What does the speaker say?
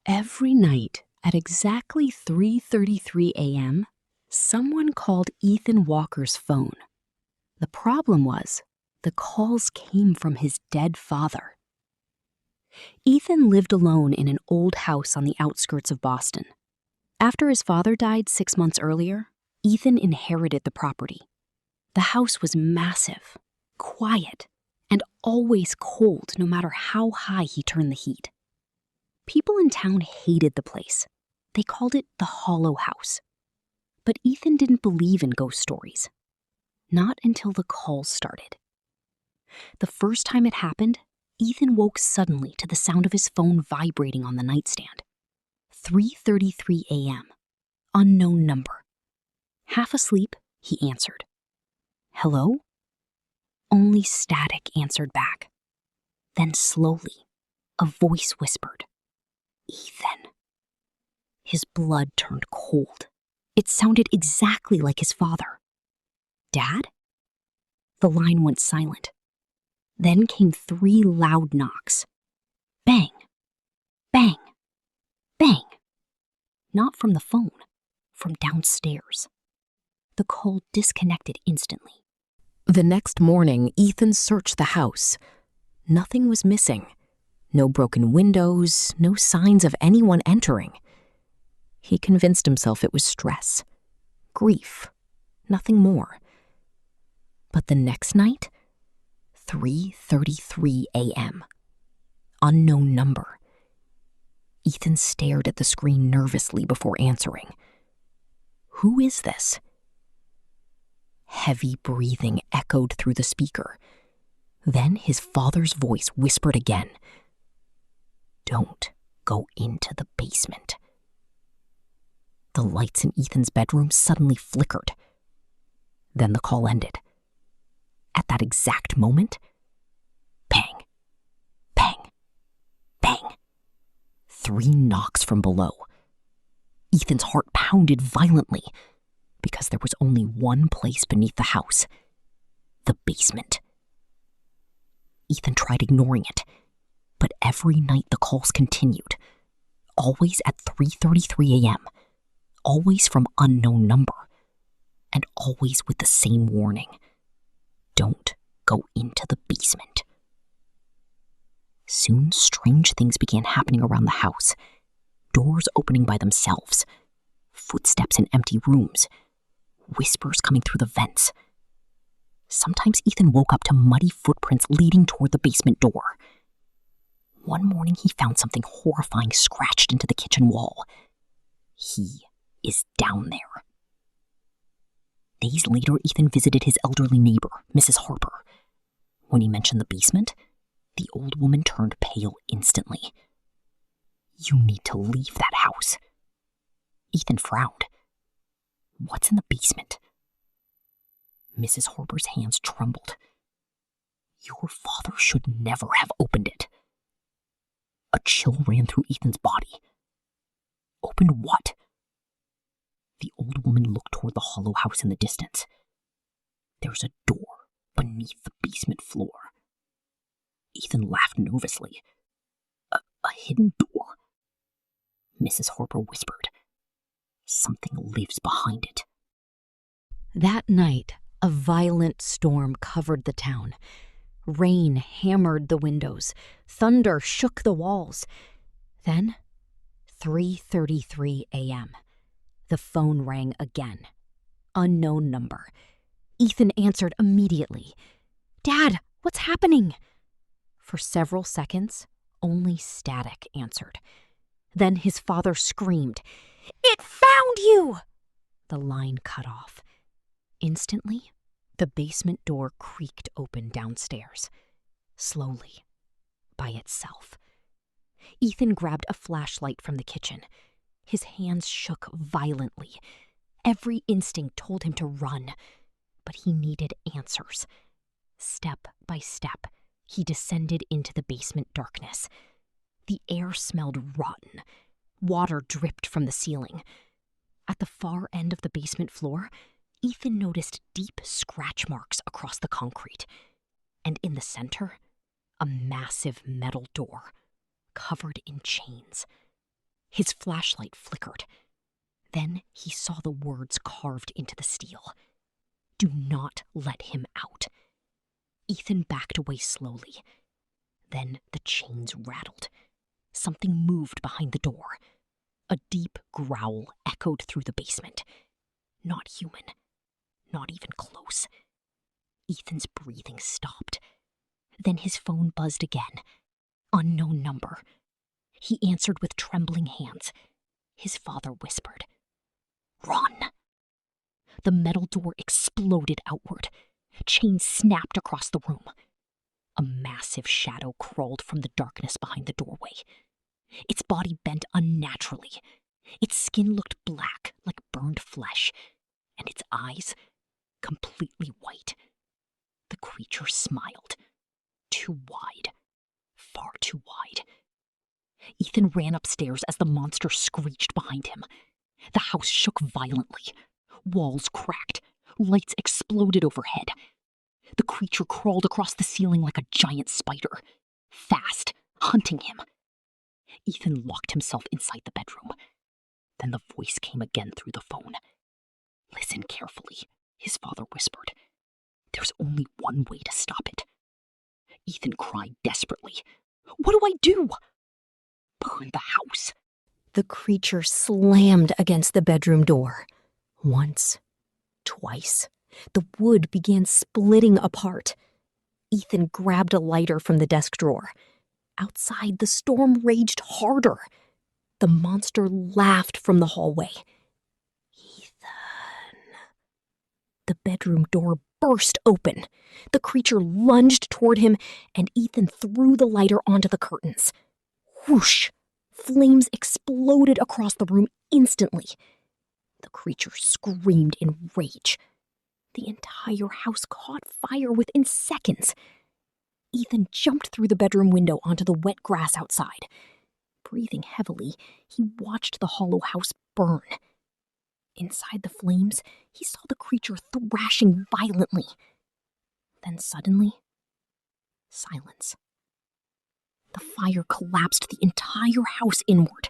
Every night at exactly 3:33 a.m., someone called Ethan Walker's phone. The problem was, the calls came from his dead father. Ethan lived alone in an old house on the outskirts of Boston. After his father died 6 months earlier, Ethan inherited the property. The house was massive, quiet, and always cold no matter how high he turned the heat. People in town hated the place. They called it the Hollow House. But Ethan didn't believe in ghost stories. Not until the calls started. The first time it happened, Ethan woke suddenly to the sound of his phone vibrating on the nightstand. 3:33 a.m. Unknown number. Half asleep, he answered. Hello? Only static answered back. Then slowly, a voice whispered, Ethan. His blood turned cold. It sounded exactly like his father. Dad? The line went silent. Then came 3 loud knocks. Bang, bang, bang. Not from the phone, from downstairs. The call disconnected instantly. The next morning, Ethan searched the house. Nothing was missing. No broken windows, no signs of anyone entering. He convinced himself it was stress, grief, nothing more. But the next night, 3:33 a.m. Unknown number. Ethan stared at the screen nervously before answering. Who is this? Heavy breathing echoed through the speaker. Then his father's voice whispered again. Don't go into the basement. The lights in Ethan's bedroom suddenly flickered. Then the call ended. At that exact moment, bang, bang, bang. 3 knocks from below. Ethan's heart pounded violently because there was only one place beneath the house, the basement. Ethan tried ignoring it, but every night the calls continued, always at 3:33 a.m., always from unknown number, and always with the same warning. Don't go into the basement. Soon, strange things began happening around the house. Doors opening by themselves, footsteps in empty rooms, whispers coming through the vents. Sometimes Ethan woke up to muddy footprints leading toward the basement door. One morning he found something horrifying scratched into the kitchen wall. He is down there. Days later, Ethan visited his elderly neighbor, Mrs. Harper. When he mentioned the basement, the old woman turned pale instantly. You need to leave that house. Ethan frowned. What's in the basement? Mrs. Harper's hands trembled. Your father should never have opened it. A chill ran through Ethan's body. Opened what? The old woman looked toward the hollow house in the distance. There's a door beneath the basement floor. Ethan laughed nervously. A hidden door? Mrs. Harper whispered. Something lives behind it. That night, a violent storm covered the town. Rain hammered the windows. Thunder shook the walls. Then, 3:33 a.m. The phone rang again. Unknown number. Ethan answered immediately. Dad, what's happening? For several seconds, only static answered. Then his father screamed, It found you! The line cut off. Instantly, the basement door creaked open downstairs. Slowly, by itself. Ethan grabbed a flashlight from the kitchen. His hands shook violently. Every instinct told him to run, but he needed answers. Step by step, he descended into the basement darkness. The air smelled rotten. Water dripped from the ceiling. At the far end of the basement floor, Ethan noticed deep scratch marks across the concrete. And in the center, a massive metal door, covered in chains. His flashlight flickered. Then he saw the words carved into the steel. Do not let him out. Ethan backed away slowly. Then the chains rattled. Something moved behind the door. A deep growl echoed through the basement. Not human. Not even close. Ethan's breathing stopped. Then his phone buzzed again. Unknown number. He answered with trembling hands. His father whispered, "Run!" The metal door exploded outward. Chains snapped across the room. A massive shadow crawled from the darkness behind the doorway. Its body bent unnaturally. Its skin looked black, like burned flesh, and its eyes completely white. The creature smiled. Too wide. Far too wide. Ethan ran upstairs as the monster screeched behind him. The house shook violently. Walls cracked. Lights exploded overhead. The creature crawled across the ceiling like a giant spider. Fast, hunting him. Ethan locked himself inside the bedroom. Then the voice came again through the phone. "Listen carefully," his father whispered. "There's only one way to stop it." Ethan cried desperately. "What do I do?" "Burn the house." The creature slammed against the bedroom door. Once, twice. The wood began splitting apart. Ethan grabbed a lighter from the desk drawer. Outside, the storm raged harder. The monster laughed from the hallway. "Ethan." The bedroom door burst open. The creature lunged toward him, and Ethan threw the lighter onto the curtains. Whoosh! Flames exploded across the room instantly. The creature screamed in rage. The entire house caught fire within seconds. Ethan jumped through the bedroom window onto the wet grass outside. Breathing heavily, he watched the hollow house burn. Inside the flames, he saw the creature thrashing violently. Then suddenly, silence. The fire collapsed the entire house inward.